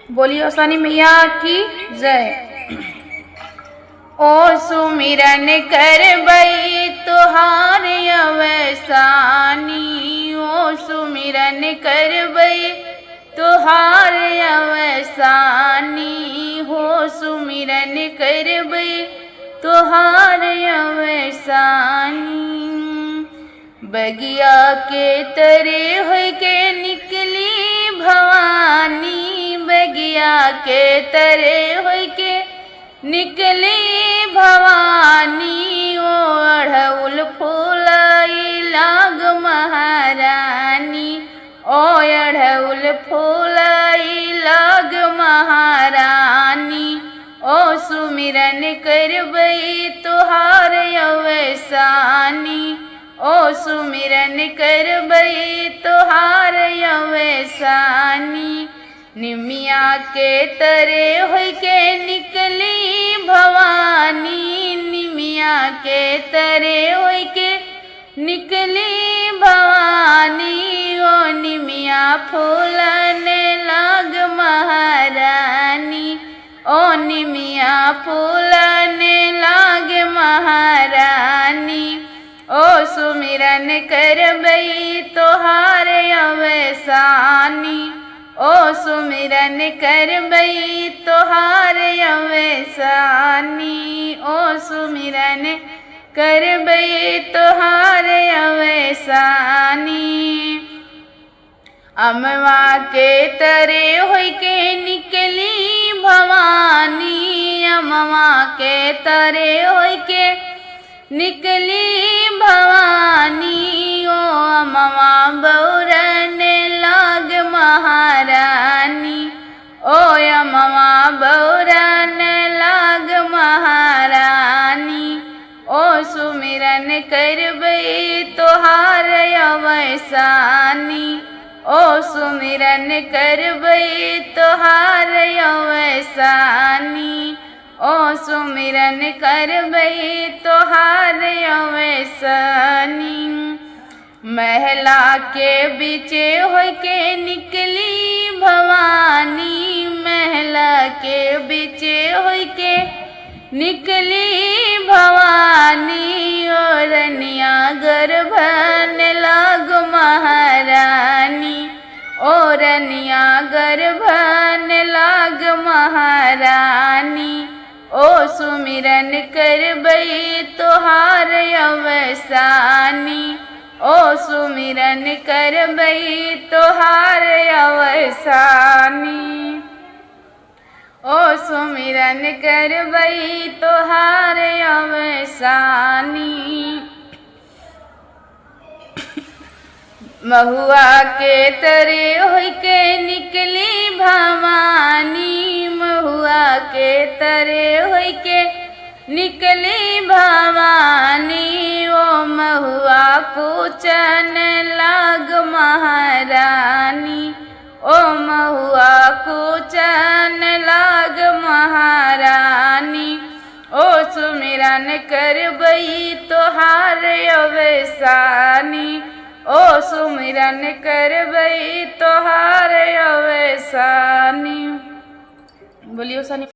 बोलियो सानी मैया की जय। ओ सुमिरन करबई तुहार अवसानी, ओ सुमिरन करबई तुहार अवसानी, हो सुमिरन करबई तुहार अवसानी। बगिया के तरे होय के निकली भवानी, बगिया के तरे होय के निकली भवानी, ओ अढ़उल फूलाई लाग महारानी, ओ अढ़उल फूलाई लाग महारानी। ओ सुमिरन करबई तुहार अवसानी, ओ सुमिरन करबई तुहार अवसानी। निमिया के तरे होय के निकली भवानी, निमिया के तरे होय के निकली भवानी, ओ निमिया फूलन लाग महारानी, ओ निमिया फूलन लाग महारानी। ओ सुमिरन करबई तुहार अवसानी, ओ सुमिरन करबई तुहार अवसानी, ओ सुमिरन करबई तुहार अवसानी। अमवा के तरे होय के निकली भवानी, अमवा के तरे होय के निकली भवानी, ओ अमवा बौरन लाग महारानी, ओ अमवा बौरन लाग महारानी। ओ सुमिरन करबई तुहार अवसानी, ओ सुमिरन करबई तुहार अवसानी, ओ सुमिरन करबई तुहार अवसानी। महला के बीचे होय के निकली भवानी, महला के बीचे होय के निकली भवानी, ओ रनिया गर्भन लाग महारानी, ओ रनिया गर्भन लाग महारानी। ओ सुमिरन करबई तुहार अवसानी, ओ सुमिरन करबई तुहार अवसानी, ओ सुमिरन करबई तुहार अवसानी। महुआ के तरे होय के निकली भवानी, महुआ के तरे होय के निकली भवानी, ओ महुआ कूचन लाग महारानी, ओ महुआ कूचन लाग महारानी। ओ सुमिरन करबई तुहार अवसानी, ओ सुमिरन करबई तुहार अवसानी। बोलियो सानी।